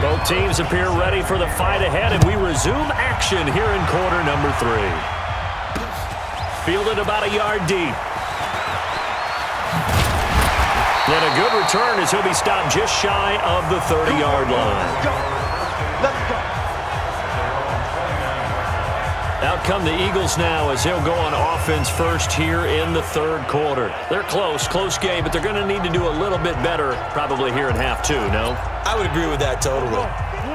Both teams appear ready for the fight ahead, and we resume action here in quarter number 3. Fielded about a yard deep. And a good return as he'll be stopped just shy of the 30-yard line. Out come the Eagles now as they'll go on offense first here in the third quarter. They're close game, but they're going to need to do a little bit better probably here in half 2, no? I would agree with that totally.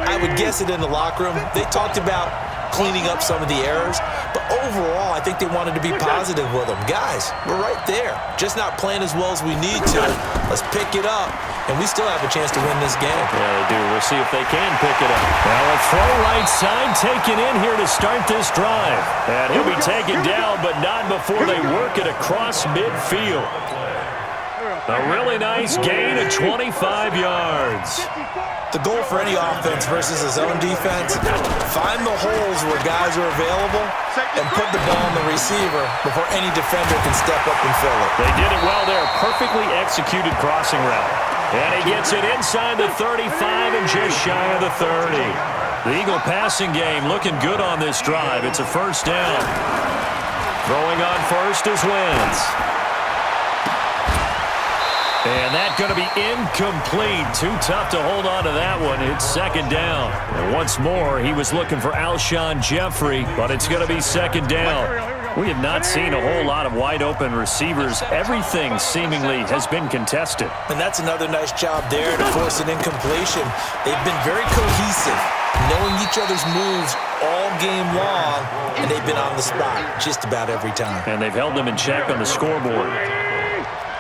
I would guess it in the locker room. They talked about cleaning up some of the errors, but overall, I think they wanted to be positive with them. Guys, we're right there. Just not playing as well as we need to. Let's pick it up, and we still have a chance to win this game. Yeah, they do. We'll see if they can pick it up. Well, a throw right side taken in here to start this drive. And he'll be taken down, but not before they work it across midfield. A really nice gain of 25 yards. The goal for any offense versus his own defense, find the holes where guys are available and put the ball on the receiver before any defender can step up and fill it. They did it well there. Perfectly executed crossing route. And he gets it inside the 35 and just shy of the 30. The Eagle passing game looking good on this drive. It's a first down. Throwing on first is Wentz. And that's going to be incomplete. Too tough to hold on to that one. It's second down. And once more, he was looking for Alshon Jeffrey, but it's going to be second down. We have not seen a whole lot of wide-open receivers. Everything seemingly has been contested. And that's another nice job there to force an incompletion. They've been very cohesive, knowing each other's moves all game long, and they've been on the spot just about every time. And they've held them in check on the scoreboard.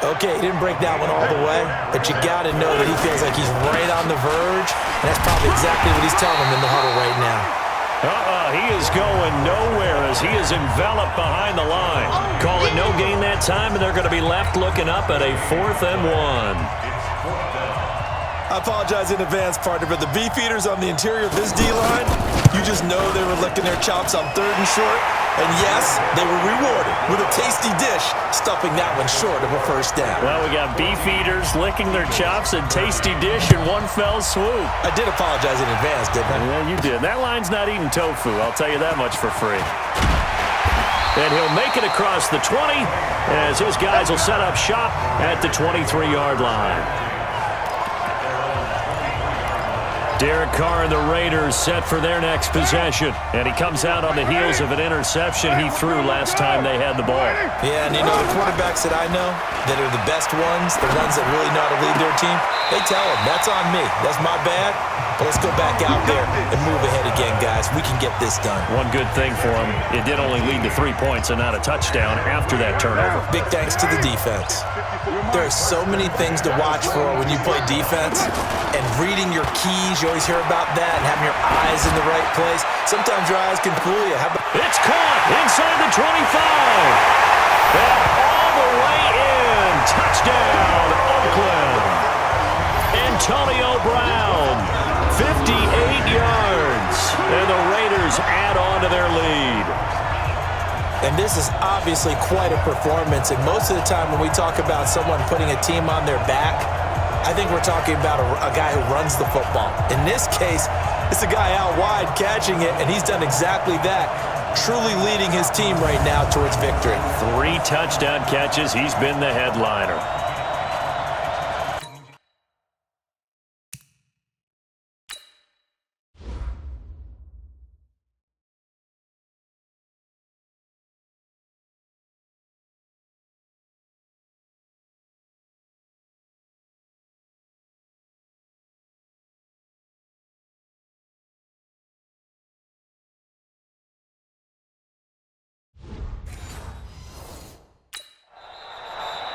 Okay, he didn't break that one all the way, but you got to know that he feels like he's right on the verge, and that's probably exactly what he's telling him in the huddle right now. He is going nowhere as he is enveloped behind the line. Calling no gain that time, and they're going to be left looking up at a 4th and 1. I apologize in advance, partner, but the beefeaters on the interior of this D-line, you just know they were licking their chops on 3rd and short. And yes, they were rewarded with a tasty dish, stuffing that one short of a first down. Well, we got beefeaters licking their chops and tasty dish in one fell swoop. I did apologize in advance, didn't I? Yeah, you did. That line's not eating tofu, I'll tell you that much for free. And he'll make it across the 20 as his guys will set up shop at the 23-yard line. Derek Carr and the Raiders set for their next possession. And he comes out on the heels of an interception he threw last time they had the ball. Yeah, and you know, the quarterbacks that I know that are the best ones, the ones that really know how to lead their team, they tell them, that's on me. That's my bad. But let's go back out there and move ahead again, guys. We can get this done. One good thing for him, it did only lead to 3 points and not a touchdown after that turnover. Big thanks to the defense. There are so many things to watch for when you play defense, and reading your keys, you always hear about that, and having your eyes in the right place. Sometimes your eyes can fool you. It's caught inside the 25. And all the way in. Touchdown, Oakland. Antonio Brown, 58 yards. And the Raiders add on to their lead. And this is obviously quite a performance. And most of the time when we talk about someone putting a team on their back, I think we're talking about a guy who runs the football. In this case, it's a guy out wide catching it, and he's done exactly that, truly leading his team right now towards victory. 3 touchdown catches. He's been the headliner.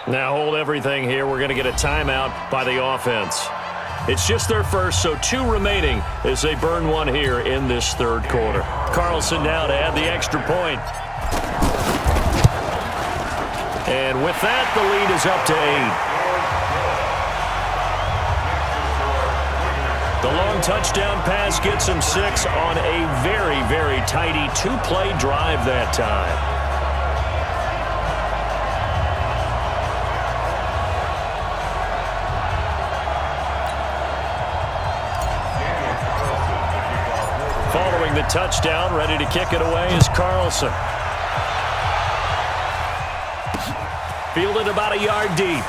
Now hold everything here. We're going to get a timeout by the offense. It's just their first, so 2 remaining as they burn one here in this third quarter. Carlson now to add the extra point. And with that, the lead is up to 8. The long touchdown pass gets him 6 on a very, very tidy 2-play drive that time. Legitimate touchdown. Ready to kick it away is Carlson. Fielded about a yard deep.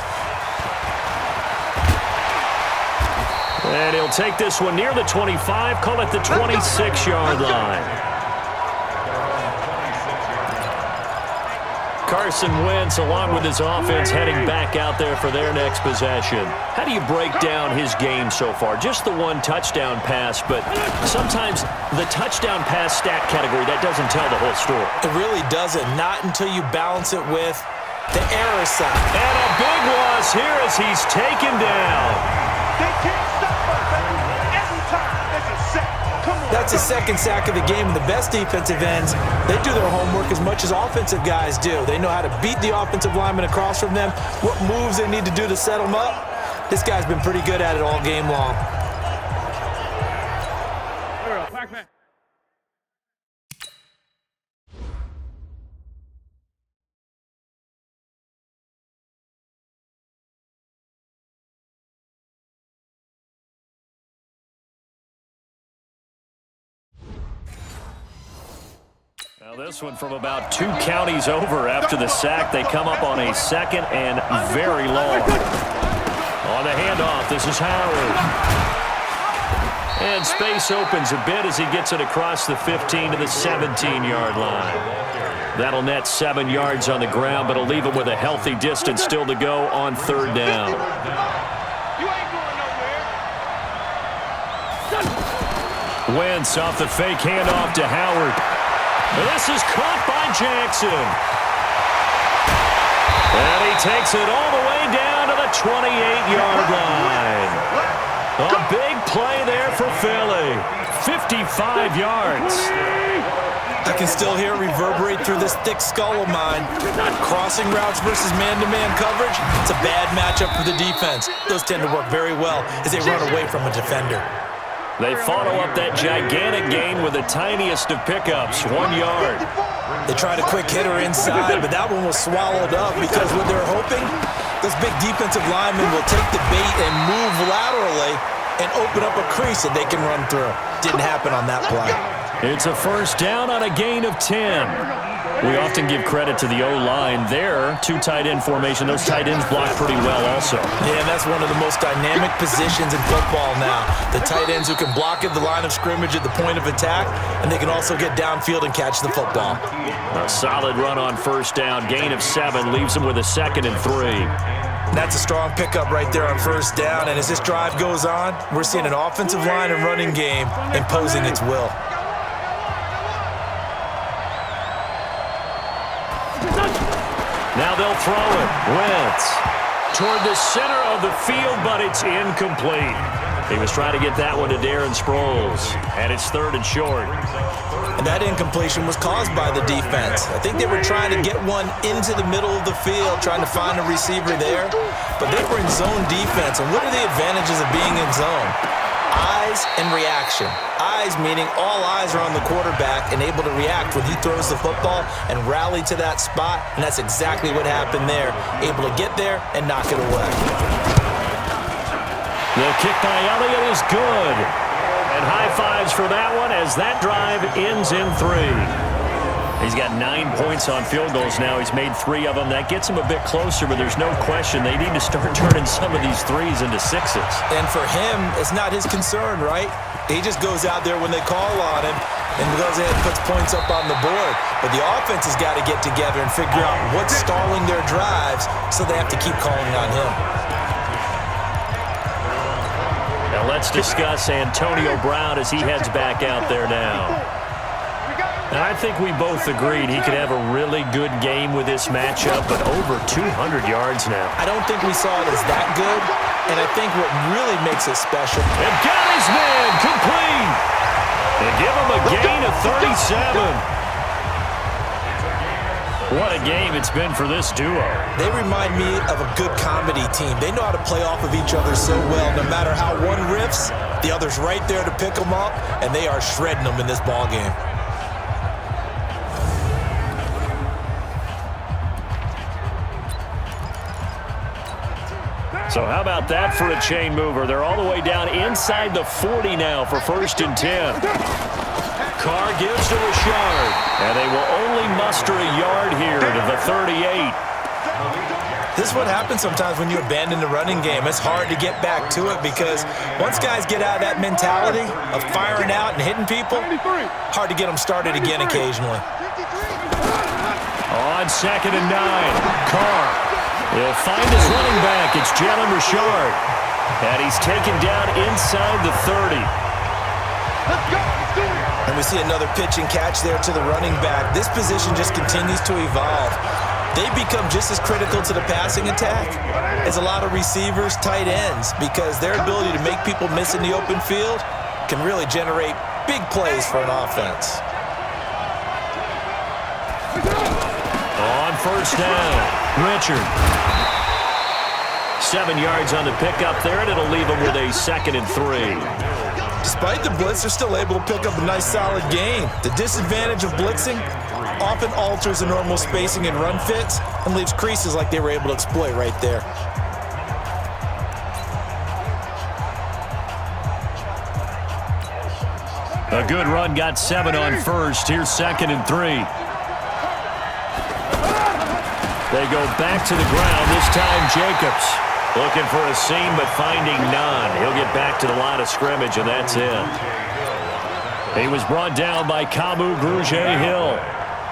And he'll take this one near the 25, call it the 26-yard line. Carson Wentz, along with his offense, heading back out there for their next possession. How do you break down his game so far? Just the one touchdown pass, but sometimes the touchdown pass stat category, that doesn't tell the whole story. It really doesn't. Not until you balance it with the error side. And a big loss here as he's taken down. They can't stop us, baby. Every time there's a sack. Come on. That's the second sack of the game. And the best defensive ends, they do their homework as much as offensive guys do. They know how to beat the offensive lineman across from them, what moves they need to do to set them up. This guy's been pretty good at it all game long. Now this one from about 2 counties over after the sack. They come up on a second and very long. On the handoff, this is Howard. And space opens a bit as he gets it across the 15 to the 17-yard line. That'll net 7 yards on the ground, but it'll leave him with a healthy distance still to go on third down. Wentz off the fake handoff to Howard. This is caught by Jackson. And he takes it all the way down to the 28-yard line. A big play there for Philly. 55 yards. I can still hear it reverberate through this thick skull of mine. Crossing routes versus man-to-man coverage, it's a bad matchup for the defense. Those tend to work very well as they run away from a defender. They follow up that gigantic gain with the tiniest of pickups, 1 yard. They tried a quick hitter inside, but that one was swallowed up because what they're hoping, those big defensive linemen will take the bait and move laterally and open up a crease that they can run through. Didn't happen on that play. It's a first down on a gain of 10. We often give credit to the O-line there. 2 tight end formation. Those tight ends block pretty well also. Yeah, that's one of the most dynamic positions in football now. The tight ends who can block at the line of scrimmage at the point of attack, and they can also get downfield and catch the football. A solid run on first down. Gain of 7 leaves them with a 2nd and 3. That's a strong pickup right there on first down. And as this drive goes on, we're seeing an offensive line and running game imposing its will. Now they'll throw it. Wentz toward the center of the field, but it's incomplete. He was trying to get that one to Darren Sproles, and it's 3rd and short. And that incompletion was caused by the defense. I think they were trying to get one into the middle of the field, trying to find a receiver there, but they were in zone defense. And what are the advantages of being in zone? Eyes and reaction. Eyes meaning all eyes are on the quarterback and able to react when he throws the football and rally to that spot, and that's exactly what happened there. Able to get there and knock it away. The kick by Elliott is good. And high fives for that one as that drive ends in 3. He's got 9 points on field goals now. He's made 3 of them. That gets him a bit closer, but there's no question they need to start turning some of these 3s into 6s. And for him, it's not his concern, right? He just goes out there when they call on him and goes ahead and puts points up on the board. But the offense has got to get together and figure out what's stalling their drives, so they have to keep calling on him. Now let's discuss Antonio Brown as he heads back out there now. And I think we both agreed he could have a really good game with this matchup, but over 200 yards now. I don't think we saw it as that good, and I think what really makes it special. And got his man complete. They give him a gain of 37. What a game it's been for this duo. They remind me of a good comedy team. They know how to play off of each other so well. No matter how one riffs, the other's right there to pick them up, and they are shredding them in this ball game. So how about that for a chain mover? They're all the way down inside the 40 now for 1st and 10. Carr gives to Richard, and they will only muster a yard here to the 38. This is what happens sometimes when you abandon the running game. It's hard to get back to it because once guys get out of that mentality of firing out and hitting people, hard to get them started again occasionally. On 2nd and 9, Carr will find his running back. It's Jalen Richard, and he's taken down inside the 30. And we see another pitch and catch there to the running back. This position just continues to evolve. They become just as critical to the passing attack as a lot of receivers, tight ends, because their ability to make people miss in the open field can really generate big plays for an offense. On 1st down, Richard. 7 yards on the pickup there, and it'll leave him with a 2nd and 3. Despite the blitz, they're still able to pick up a nice, solid gain. The disadvantage of blitzing often alters the normal spacing and run fits and leaves creases like they were able to exploit right there. A good run, got 7 on 1st. Here's 2nd and 3. They go back to the ground, this time Jacobs. Looking for a seam, but finding none. He'll get back to the line of scrimmage, and that's it. He was brought down by Kamu Grugier-Hill.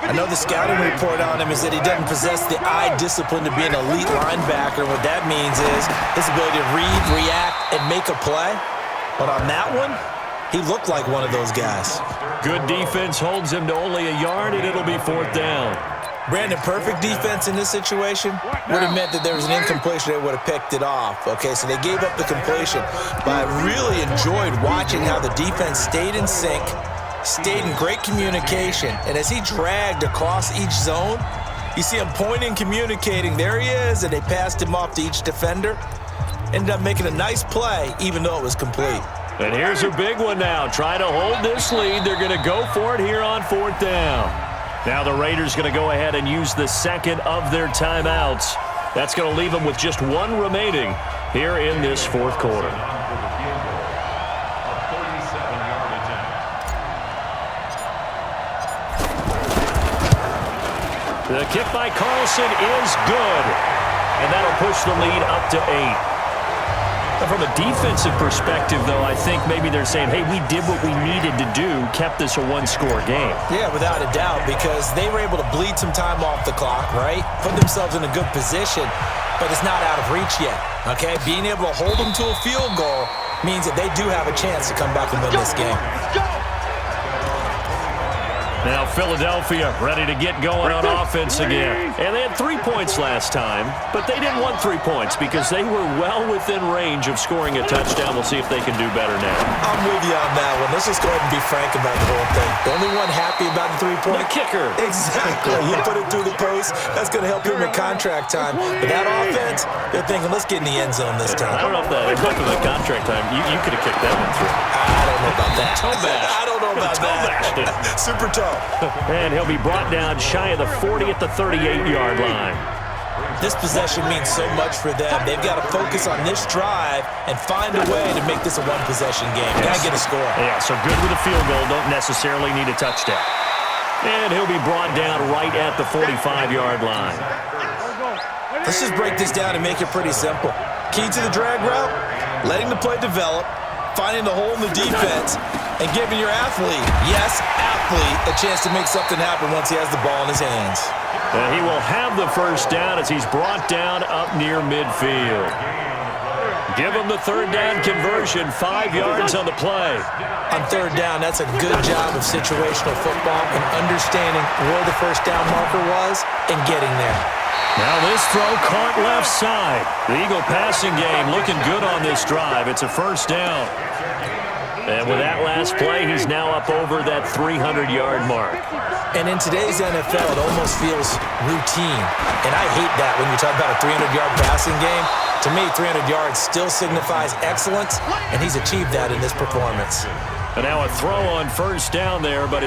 I know the scouting report on him is that he doesn't possess the eye discipline to be an elite linebacker. What that means is his ability to read, react, and make a play. But on that one, he looked like one of those guys. Good defense holds him to only a yard, and it'll be 4th down. Brandon, perfect defense in this situation would have meant that there was an incompletion. They would have picked it off. Okay, so they gave up the completion. But I really enjoyed watching how the defense stayed in sync, stayed in great communication. And as he dragged across each zone, you see him pointing, communicating. There he is, and they passed him off to each defender. Ended up making a nice play, even though it was complete. And here's a big one now. Trying to hold this lead. They're going to go for it here on 4th down. Now the Raiders going to go ahead and use the 2nd of their timeouts. That's going to leave them with just 1 remaining here in this 4th quarter. The kick by Carlson is good, and that'll push the lead up to 8. From a defensive perspective, though, I think maybe they're saying, hey, we did what we needed to do, kept this a 1-score game. Yeah, without a doubt, because they were able to bleed some time off the clock, right? Put themselves in a good position, but it's not out of reach yet, okay? Being able to hold them to a field goal means that they do have a chance to come back and win this game. Now Philadelphia ready to get going on offense again. And they had 3 points last time, but they didn't want 3 points because they were well within range of scoring a touchdown. We'll see if they can do better now. I'm with you on that one. Let's just go ahead and be frank about the whole thing. The only one happy about the 3-point? The kicker. Exactly. You put it through the post. That's going to help him in contract time. But that offense, they're thinking, let's get in the end zone this time. I don't know if that is up in the contract time. You could have kicked that one through. I don't know about that. Toe bash. I don't know about that. Super toe. And he'll be brought down shy of the 40 at the 38-yard line. This possession means so much for them. They've got to focus on this drive and find a way to make this a one-possession game. Got to get a score. Yeah, so good with a field goal. Don't necessarily need a touchdown. And he'll be brought down right at the 45-yard line. Let's just break this down and make it pretty simple. Key to the drag route, letting the play develop, finding the hole in the defense, and giving your athlete, yes, athlete, a chance to make something happen once he has the ball in his hands. And he will have the 1st down as he's brought down up near midfield. Give him the 3rd down conversion, 5 yards on the play. On 3rd down, that's a good job of situational football and understanding where the 1st down marker was and getting there. Now this throw caught left side. The Eagle passing game looking good on this drive. It's a 1st down. And with that last play, he's now up over that 300-yard mark. And in today's NFL, it almost feels routine. And I hate that when you talk about a 300-yard passing game. To me, 300 yards still signifies excellence, and he's achieved that in this performance. And now a throw on 1st down there, but